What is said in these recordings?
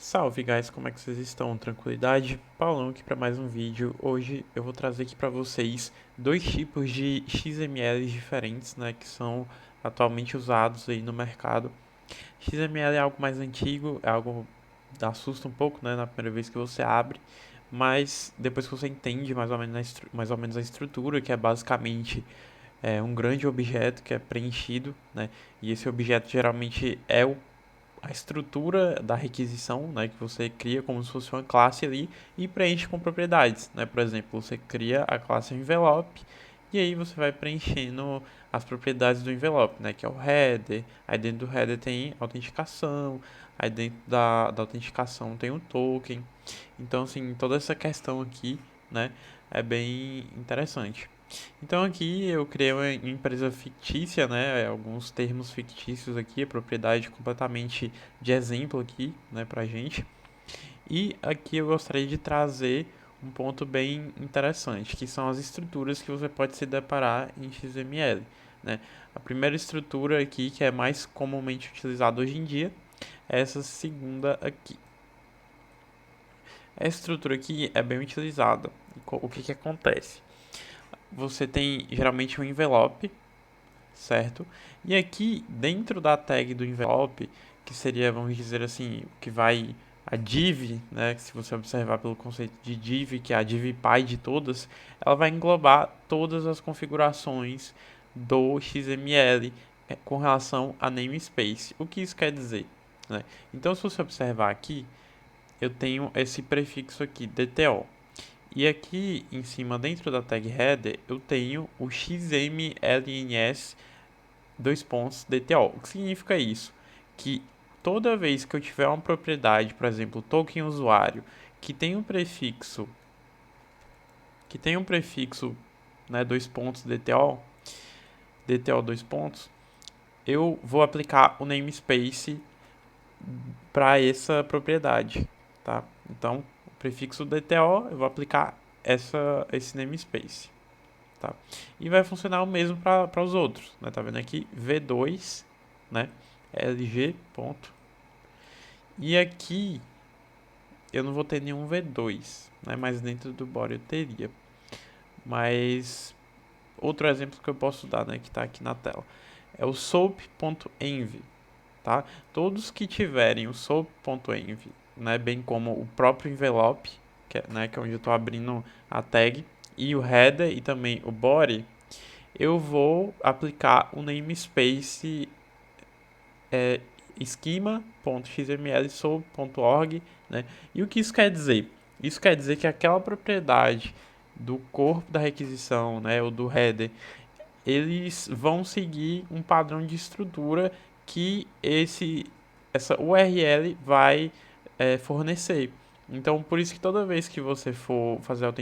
Salve guys, como é que vocês estão? Tranquilidade? Paulão aqui para mais um vídeo. Hoje eu vou trazer aqui para vocês dois tipos de XMLs diferentes, né, que são atualmente usados aí no mercado. XML é algo mais antigo, é algo que assusta um pouco, né, na primeira vez que você abre, mas depois que você entende mais ou menos a estrutura, que é basicamente um grande objeto que é preenchido, né, e esse objeto geralmente é a estrutura da requisição, né, que você cria como se fosse uma classe ali e preenche com propriedades, né? Por exemplo, você cria a classe envelope e aí você vai preenchendo as propriedades do envelope, né, que é o header. Aí dentro do header tem autenticação, aí dentro da autenticação tem um token. Então, assim, toda essa questão aqui, né, é bem interessante. Então aqui eu criei uma empresa fictícia, né? Alguns termos fictícios aqui, a propriedade completamente de exemplo aqui, né, pra gente. E aqui eu gostaria de trazer um ponto bem interessante, que são as estruturas que você pode se deparar em XML, né? A primeira estrutura aqui, que é mais comumente utilizada hoje em dia, é essa segunda aqui. Essa estrutura aqui é bem utilizada. O que que acontece? Você tem geralmente um envelope, certo? E aqui dentro da tag do envelope, que seria, vamos dizer assim, que vai a div, né? Se você observar pelo conceito de div, que é a div pai de todas, ela vai englobar todas as configurações do XML com relação a namespace. O que isso quer dizer? Né? Então, se você observar aqui, eu tenho esse prefixo aqui, DTO. E aqui em cima, dentro da tag header, eu tenho o XMLNS dois pontos DTO. O que significa isso? Que toda vez que eu tiver uma propriedade, por exemplo, token usuário, que tem um prefixo, né, dois pontos DTO dois pontos, eu vou aplicar o namespace para essa propriedade, tá? Então, o prefixo DTO, eu vou aplicar esse namespace. Tá? E vai funcionar o mesmo para os outros, né? Tá vendo aqui? V2, né? LG, ponto. E aqui eu não vou ter nenhum V2, né? Mas dentro do body eu teria. Mas outro exemplo que eu posso dar, né? Que está aqui na tela. É o soap.env, tá? Todos que tiverem o soap.env, né? Bem como o próprio envelope, que é onde eu estou abrindo a tag, e o header e também o body, eu vou aplicar o namespace schema.xml.org, né? E o que isso quer dizer? Isso quer dizer que aquela propriedade do corpo da requisição, né, ou do header, eles vão seguir um padrão de estrutura que essa URL vai fornecer. Então, por isso que toda vez que você for fazer a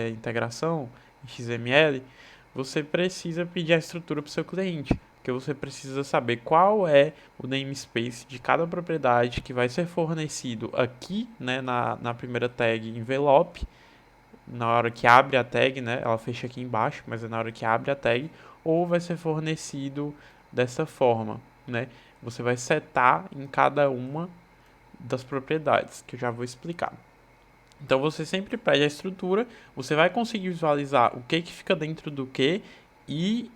integração em XML, você precisa pedir a estrutura para o seu cliente, porque você precisa saber qual é o namespace de cada propriedade que vai ser fornecido aqui, né, na primeira tag envelope, na hora que abre a tag, né, ela fecha aqui embaixo, mas é na hora que abre a tag, ou vai ser fornecido dessa forma, né? Você vai setar em cada uma das propriedades, que eu já vou explicar. Então você sempre pede a estrutura, você vai conseguir visualizar o que fica dentro do que e,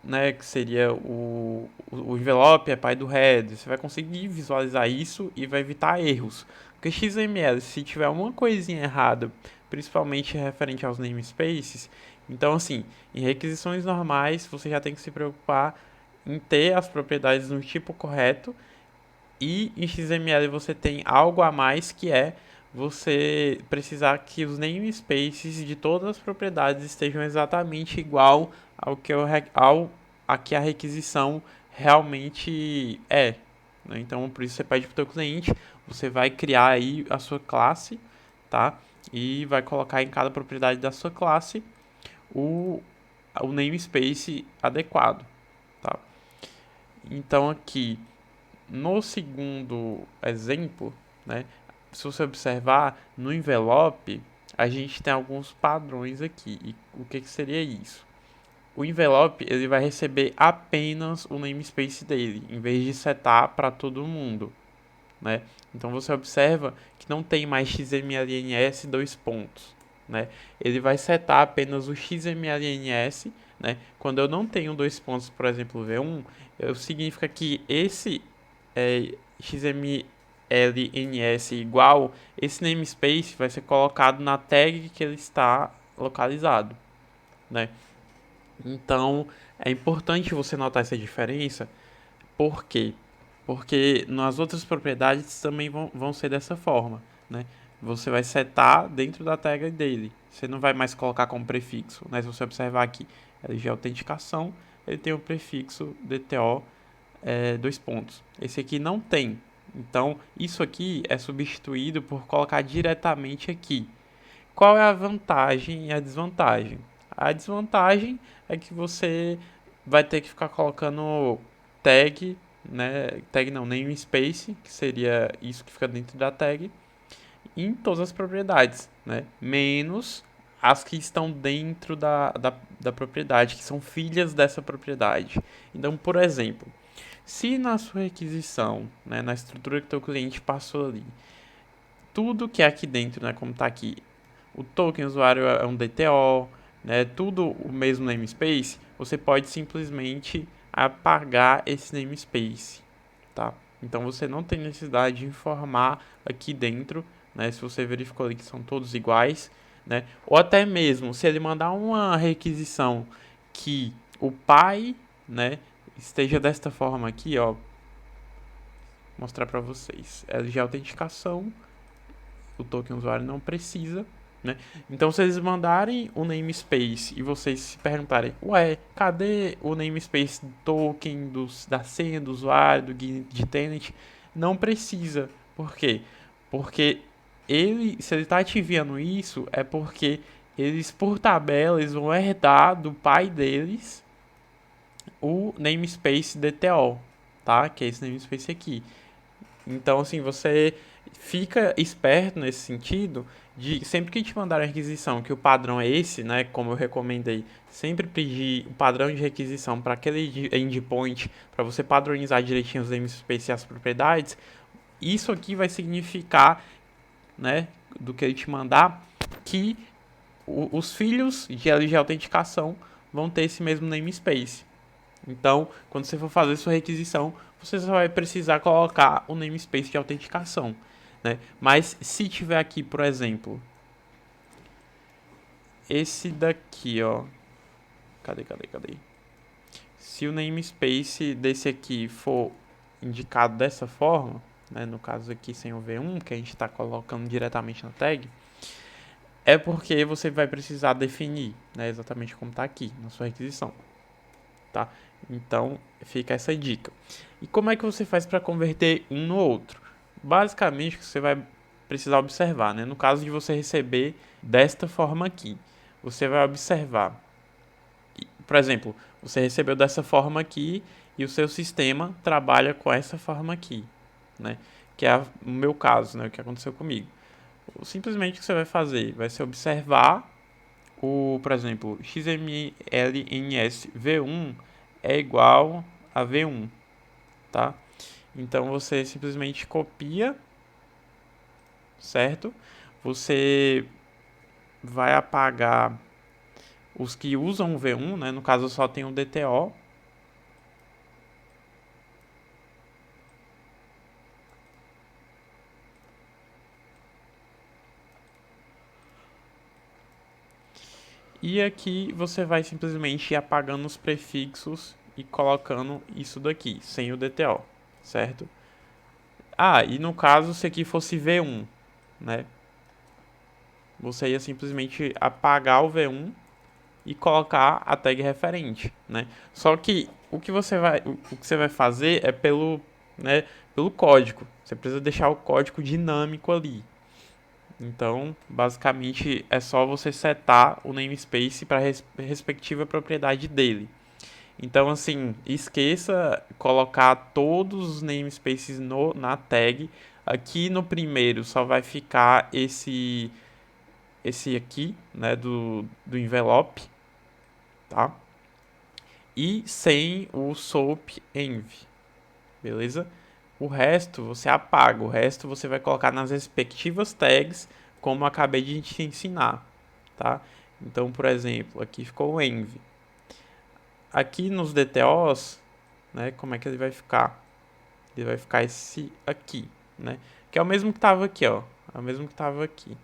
né, que seria o envelope é pai do header. Você vai conseguir visualizar isso e vai evitar erros. Porque XML, se tiver uma coisinha errada, principalmente referente aos namespaces, então assim, em requisições normais você já tem que se preocupar em ter as propriedades no tipo correto, e em XML você tem algo a mais, que é você precisar que os namespaces de todas as propriedades estejam exatamente igual ao a que a requisição realmente é, né? Então, por isso você pede para o teu cliente, você vai criar aí a sua classe, tá? E vai colocar em cada propriedade da sua classe o, o namespace adequado, tá? Então aqui no segundo exemplo, né, se você observar no envelope, a gente tem alguns padrões aqui. E o que seria isso? O envelope ele vai receber apenas o namespace dele, em vez de setar para todo mundo, né? Então você observa que não tem mais XMLNS dois pontos, né? Ele vai setar apenas o XMLNS, né? Quando eu não tenho dois pontos, por exemplo, V1, significa que esse XMLNS igual, esse namespace vai ser colocado na tag que ele está localizado, né? Então, é importante você notar essa diferença. Por quê? Porque nas outras propriedades também vão ser dessa forma, né? Você vai setar dentro da tag dele. Você não vai mais colocar como prefixo, né? Se você observar aqui, LG autenticação, ele tem o prefixo DTO dois pontos. Esse aqui não tem. Então, isso aqui é substituído por colocar diretamente aqui. Qual é a vantagem e a desvantagem? A desvantagem é que você vai ter que ficar colocando tag, né? Tag não, namespace, que seria isso que fica dentro da tag, em todas as propriedades, né? Menos as que estão dentro da propriedade, que são filhas dessa propriedade. Então, por exemplo, se na sua requisição, né, na estrutura que o teu cliente passou ali, tudo que é aqui dentro, né, como está aqui, o token usuário é um DTO, né, tudo o mesmo namespace, você pode simplesmente apagar esse namespace, tá? Então você não tem necessidade de informar aqui dentro, né, se você verificou ali que são todos iguais, né? Ou até mesmo se ele mandar uma requisição que o pai, né, esteja desta forma aqui, ó, mostrar para vocês. LG autenticação, o token usuário não precisa, né? Então, se eles mandarem o namespace e vocês se perguntarem, ué, cadê o namespace do token, da senha do usuário, do de tenant? Não precisa. Por quê? Porque se ele está te enviando isso, é porque eles, por tabela, eles vão herdar do pai deles o namespace DTO, tá? Que é esse namespace aqui. Então, assim, você fica esperto nesse sentido de sempre que te mandar a requisição, que o padrão é esse, né? Como eu recomendei, sempre pedir o padrão de requisição para aquele endpoint, para você padronizar direitinho os namespaces e as propriedades. Isso aqui vai significar, né, do que ele te mandar, que os filhos de LG autenticação vão ter esse mesmo namespace. Então, quando você for fazer sua requisição, você só vai precisar colocar o namespace de autenticação, né? Mas se tiver aqui, por exemplo, esse daqui, ó, cadê? Se o namespace desse aqui for indicado dessa forma, né, no caso aqui sem o V1, que a gente está colocando diretamente na tag, é porque você vai precisar definir, né, exatamente como está aqui na sua requisição, tá? Então, fica essa dica. E como é que você faz para converter um no outro? Basicamente, o que você vai precisar observar, né? No caso de você receber desta forma aqui, você vai observar, por exemplo, você recebeu dessa forma aqui e o seu sistema trabalha com essa forma aqui, né? Que é o meu caso, né? O que aconteceu comigo. Simplesmente o que você vai fazer vai ser observar por exemplo, XMLNS V1 é igual a V1, tá? Então você simplesmente copia, certo? Você vai apagar os que usam o V1, né? No caso só tem o DTO. E aqui você vai simplesmente ir apagando os prefixos e colocando isso daqui, sem o DTO, certo? Ah, e no caso se aqui fosse V1, né? Você ia simplesmente apagar o V1 e colocar a tag referente, né? Só que o que você vai fazer é né, pelo código. Você precisa deixar o código dinâmico ali. Então, basicamente é só você setar o namespace para a respectiva propriedade dele. Então, assim, esqueça colocar todos os namespaces na tag. Aqui no primeiro só vai ficar esse aqui, né, do envelope, tá? E sem o soap env, beleza? O resto você apaga, o resto você vai colocar nas respectivas tags, como eu acabei de te ensinar, tá? Então, por exemplo, aqui ficou o env. Aqui nos DTOs, né, como é que ele vai ficar? Ele vai ficar esse aqui, né? Que é o mesmo que estava aqui, ó. É o mesmo que estava aqui,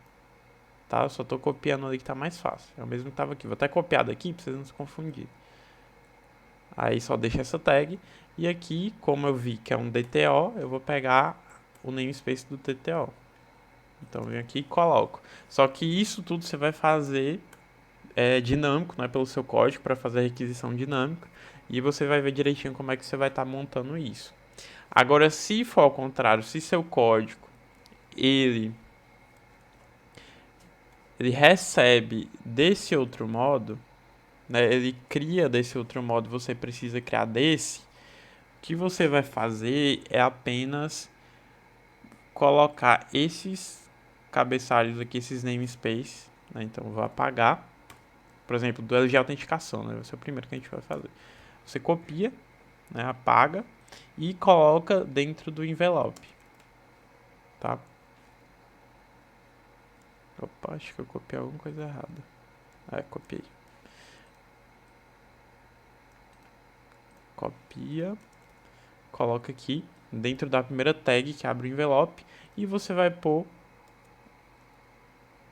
tá? Eu só tô copiando ali que tá mais fácil. É o mesmo que estava aqui. Vou até copiar daqui pra vocês não se confundirem. Aí só deixa essa tag. E aqui, como eu vi que é um DTO, eu vou pegar o namespace do DTO. Então eu venho aqui e coloco. Só que isso tudo você vai fazer dinâmico, né, pelo seu código, para fazer a requisição dinâmica. E você vai ver direitinho como é que você vai estar montando isso. Agora, se for ao contrário, se seu código ele recebe desse outro modo, né, ele cria desse outro modo, você precisa criar desse, o que você vai fazer é apenas colocar esses cabeçalhos aqui, esses namespace, né, então eu vou apagar, por exemplo, do LG Autenticação, né, vai ser o primeiro que a gente vai fazer. Você copia, né, apaga e coloca dentro do envelope, tá? Opa, acho que eu copiei alguma coisa errada. Copiei. Copia, coloca aqui dentro da primeira tag que abre o envelope e você vai pôr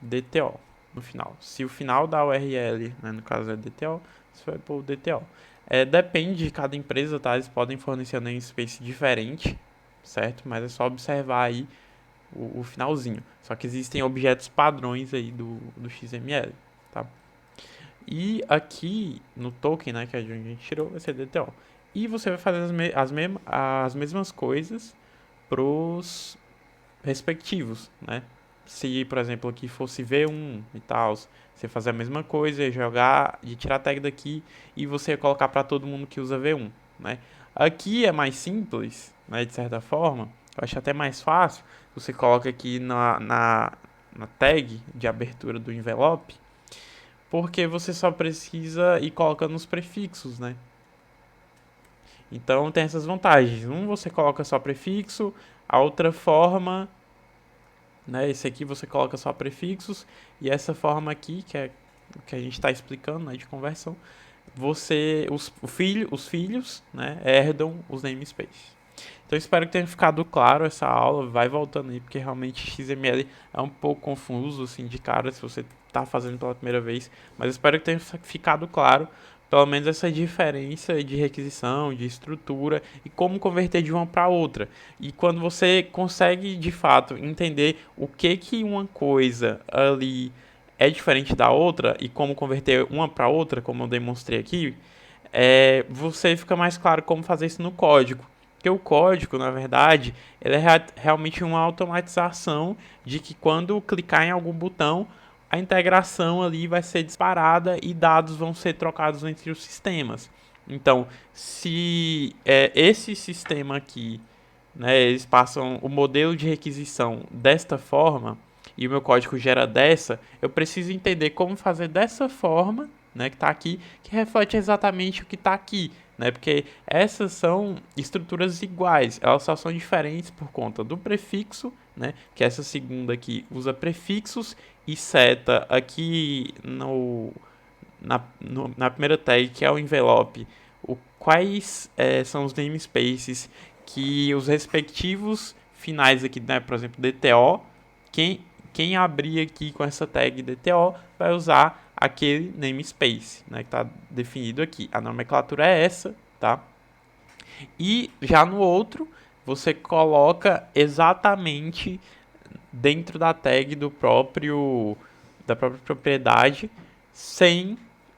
DTO no final. Se o final da URL, né, no caso é DTO, você vai pôr o DTO. Depende de cada empresa, tá? Eles podem fornecer um namespace diferente, certo? Mas é só observar aí o finalzinho. Só que existem objetos padrões aí do XML, tá? E aqui no token, né, que é de onde a gente tirou, vai ser DTO. E você vai fazer as mesmas coisas pros respectivos, né? Se, por exemplo, aqui fosse V1 e tal, você fazer a mesma coisa, jogar e tirar a tag daqui e você colocar para todo mundo que usa V1, né? Aqui é mais simples, né, de certa forma. Eu acho até mais fácil. Você coloca aqui na tag de abertura do envelope, porque você só precisa ir colocando os prefixos, né? Então tem essas vantagens. Você coloca só prefixo, a outra forma, né? Esse aqui você coloca só prefixos e essa forma aqui, que é o que a gente está explicando, né, de conversão, os filhos, né, herdam os namespaces. Então espero que tenha ficado claro essa aula, vai voltando aí, porque realmente XML é um pouco confuso, assim, de cara, se você está fazendo pela primeira vez, mas espero que tenha ficado claro, pelo menos essa diferença de requisição, de estrutura e como converter de uma para outra. E quando você consegue, de fato, entender o que uma coisa ali é diferente da outra e como converter uma para outra, como eu demonstrei aqui, você fica mais claro como fazer isso no código. Porque o código, na verdade, ele é realmente uma automatização de que quando clicar em algum botão, a integração ali vai ser disparada e dados vão ser trocados entre os sistemas. Então, se esse sistema aqui, né, eles passam o modelo de requisição desta forma e o meu código gera dessa, eu preciso entender como fazer dessa forma, né, que está aqui, que reflete exatamente o que está aqui, né, porque essas são estruturas iguais, elas só são diferentes por conta do prefixo, né, que essa segunda aqui usa prefixos e seta aqui na primeira tag, que é o envelope, quais são os namespaces que os respectivos finais aqui, né, por exemplo, DTO, quem abrir aqui com essa tag DTO vai usar aquele namespace, né, que está definido aqui. A nomenclatura é essa, tá? E já no outro, você coloca exatamente dentro da tag da própria propriedade, sem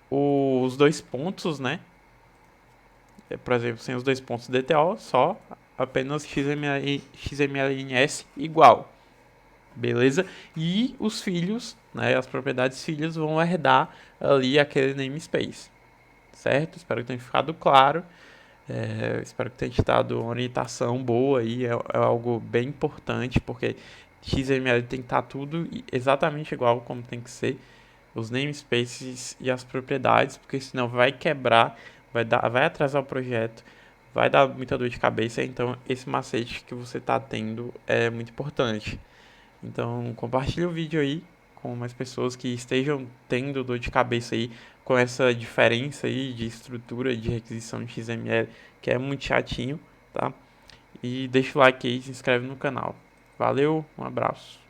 os dois pontos, né? Por exemplo, sem os dois pontos DTO, só apenas XMLNS igual. Beleza? E os filhos, né, as propriedades filhas vão herdar ali aquele namespace. Certo? Espero que tenha ficado claro. Espero que tenha te dado uma orientação boa aí. É algo bem importante, porque XML tem que estar tudo exatamente igual como tem que ser. Os namespaces e as propriedades, porque senão vai quebrar, vai atrasar o projeto, vai dar muita dor de cabeça, então esse macete que você está tendo é muito importante. Então compartilhe o vídeo aí com mais pessoas que estejam tendo dor de cabeça aí com essa diferença aí de estrutura de requisição de XML, que é muito chatinho, tá? E deixa o like aí e se inscreve no canal. Valeu, um abraço.